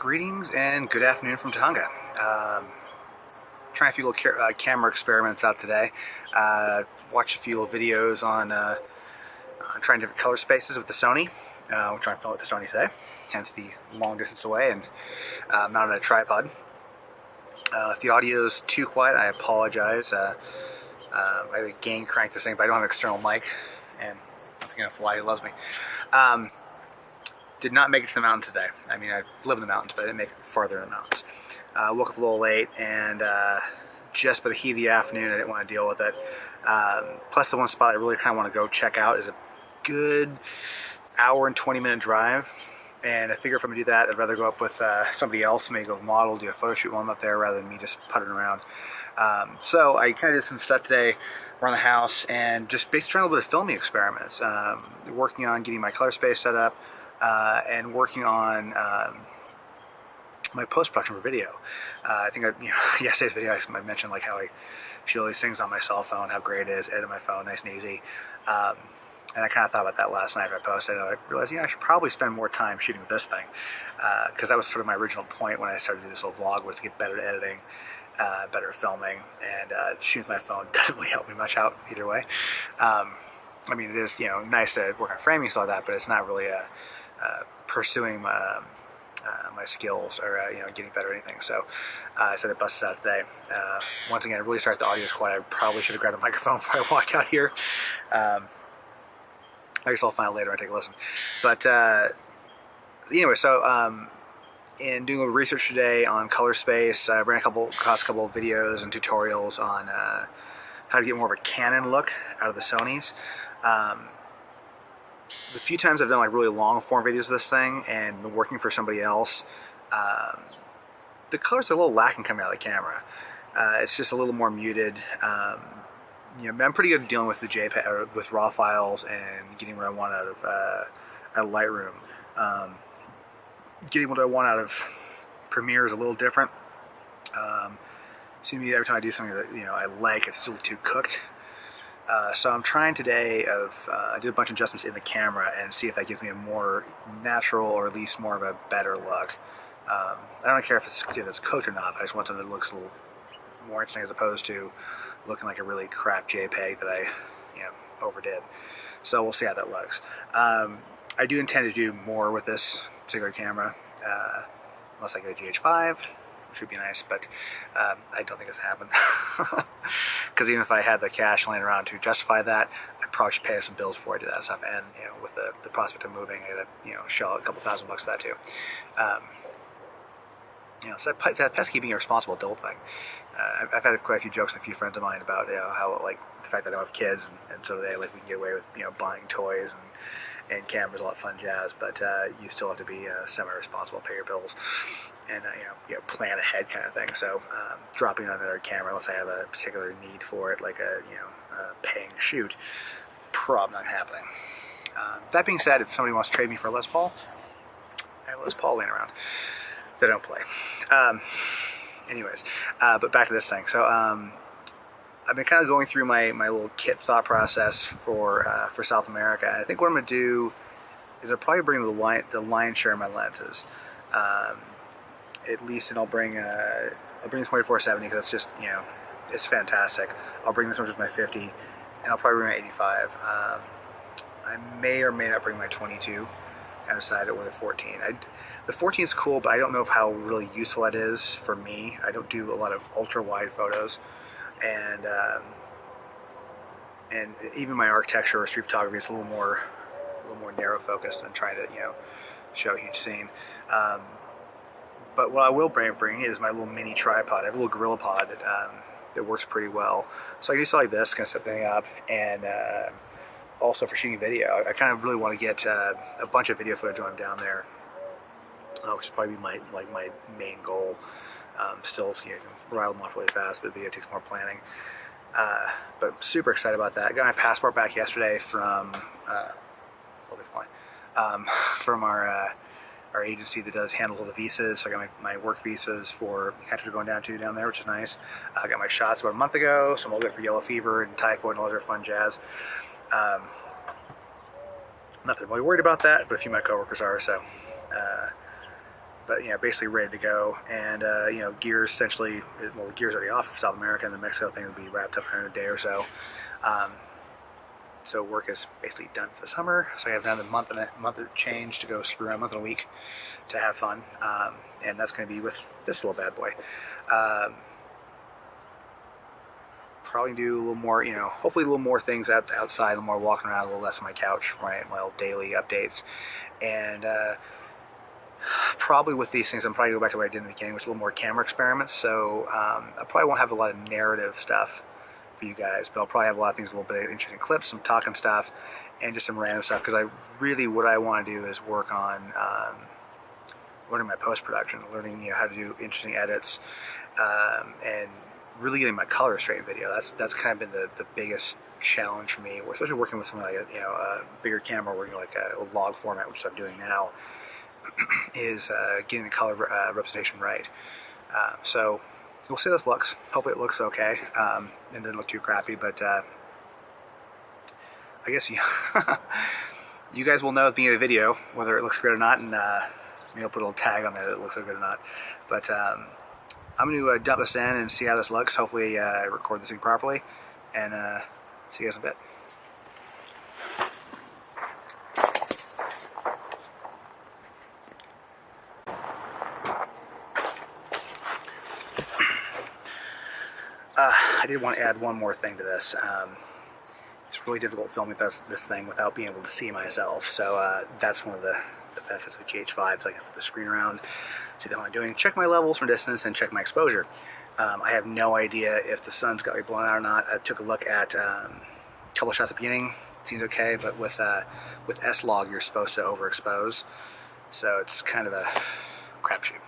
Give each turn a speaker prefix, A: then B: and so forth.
A: Greetings and good afternoon from Tonga. Trying a few little camera experiments out today. Watched a few little videos on trying different color spaces with the Sony. We're trying to film with the Sony today, hence the long distance away and mounted on a tripod. If the audio is too quiet, I apologize. I gain crank this thing, but I don't have an external mic, and once again, a fly who loves me. Did not make it to the mountains today. I mean, I live in the mountains, but I didn't make it farther in the mountains. Woke up a little late, and just by the heat of the afternoon, I didn't want to deal with it. Plus, the one spot I really kind of want to go check out is a good hour and 20-minute drive. And I figure if I'm going to do that, I'd rather go up with somebody else, maybe go model, do a photo shoot while I'm up there, rather than me just puttering around. So I kind of did some stuff today around the house, and just basically trying a little bit of filming experiments. Working on getting my color space set up, and working on my post-production for video. I think yesterday's video I mentioned like how I shoot all these things on my cell phone, how great it is, edit my phone, nice and easy. And I kind of thought about that last night after I posted, and I realized, I should probably spend more time shooting with this thing, because that was sort of my original point when I started to do this little vlog, was to get better at editing, better at filming, and shooting with my phone doesn't really help me much out either way. I mean, it is nice to work on framing and stuff like that, but it's not really pursuing my skills or getting better at anything. So I said it busted out today. Once again, I really sorry if the audio is quiet. I probably should have grabbed a microphone before I walked out here. I guess I'll find out later and take a listen. But anyway, so in doing a little research today on color space, I ran across a couple of videos and tutorials on how to get more of a Canon look out of the Sonys. The few times I've done like really long form videos of this thing and been working for somebody else, the colors are a little lacking coming out of the camera. It's just a little more muted. I'm pretty good at dealing with the JPEG, or with RAW files, and getting what I want out of Lightroom. Getting what I want out of Premiere is a little different. Seems to me every time I do something that I like, it's still too cooked. So I'm trying today I did a bunch of adjustments in the camera and see if that gives me a more natural, or at least more of a better look. I don't care if it's cooked or not. I just want something that looks a little more interesting, as opposed to looking like a really crap JPEG that I overdid. So we'll see how that looks. I do intend to do more with this particular camera, unless I get a GH5, which would be nice, but I don't think it's going to happen. Because even if I had the cash laying around to justify that, I probably should pay some bills before I do that stuff. And with the prospect of moving, I got to shell out a couple $1,000 for that too. So that pesky being a responsible adult thing. I've had quite a few jokes with a few friends of mine about how like the fact that I don't have kids, and so they like we can get away with buying toys and cameras, all that fun jazz, but you still have to be semi-responsible, pay your bills, and plan ahead kind of thing. So dropping on another camera, unless I have a particular need for it, like a paying shoot, probably not happening. That being said, if somebody wants to trade me for a Les Paul, I have a Les Paul laying around. They don't play. Anyways, but back to this thing. So I've been kind of going through my little kit thought process for South America. And I think what I'm going to do is I'll probably bring the lion's share of my lenses. At least, and I'll bring the 24-70, because it's just it's fantastic. I'll bring this one, just my 50, and I'll probably bring my 85. I may or may not bring my 22. I decided with a 14. The 14 is cool, but I don't know how really useful that is for me. I don't do a lot of ultra wide photos, and even my architecture or street photography is a little more narrow focused than trying to show a huge scene. But what I will bring is my little mini tripod. I have a little GorillaPod that works pretty well. So I can do something like this, kind of set the thing up, and also for shooting video. I kind of really want to get a bunch of video footage when I'm down there, which is probably my main goal. Still, you can rattle them off really fast, but video takes more planning. But I'm super excited about that. I got my passport back yesterday from our agency that handles all the visas. So I got my work visas for the country we're going down there, which is nice. I got my shots about a month ago, so I'm all good for yellow fever and typhoid and all that other fun jazz. Not that I'm really worried about that, but a few of my coworkers are. So but basically ready to go. And gears essentially, well, the gear's already off of South America, and the Mexico thing will be wrapped up in a day or so. So work is basically done for the summer. So I have another month of change to go screw around, a month and a week to have fun, and that's going to be with this little bad boy. Probably do a little more, hopefully a little more things outside, a little more walking around, a little less on my couch, right? My little daily updates, and probably with these things, I'm probably go back to what I did in the beginning, which is a little more camera experiments. So I probably won't have a lot of narrative stuff for you guys, but I'll probably have a lot of things, a little bit of interesting clips, some talking stuff, and just some random stuff, because what I want to do is work on learning my post-production, learning how to do interesting edits, and really getting my colors straight in video. That's kind of been the biggest challenge for me, especially working with something like a bigger camera, working like a log format, which I'm doing now, is getting the color representation right. So we'll see how this looks. Hopefully it looks okay, and doesn't look too crappy, but I guess you guys will know at the beginning of the video whether it looks good or not, and maybe I'll put a little tag on there that it looks so good or not. But I'm going to dump this in and see how this looks. Hopefully I record this thing properly, and see you guys in a bit. I did want to add one more thing to this. It's really difficult filming this thing without being able to see myself, so that's one of the benefits of GH5, is I can flip the screen around, see the hell I'm doing, check my levels from distance, and check my exposure. I have no idea if the sun's got me blown out or not. I took a look at a couple shots at the beginning, it seemed okay, but with S-Log you're supposed to overexpose, so it's kind of a crapshoot.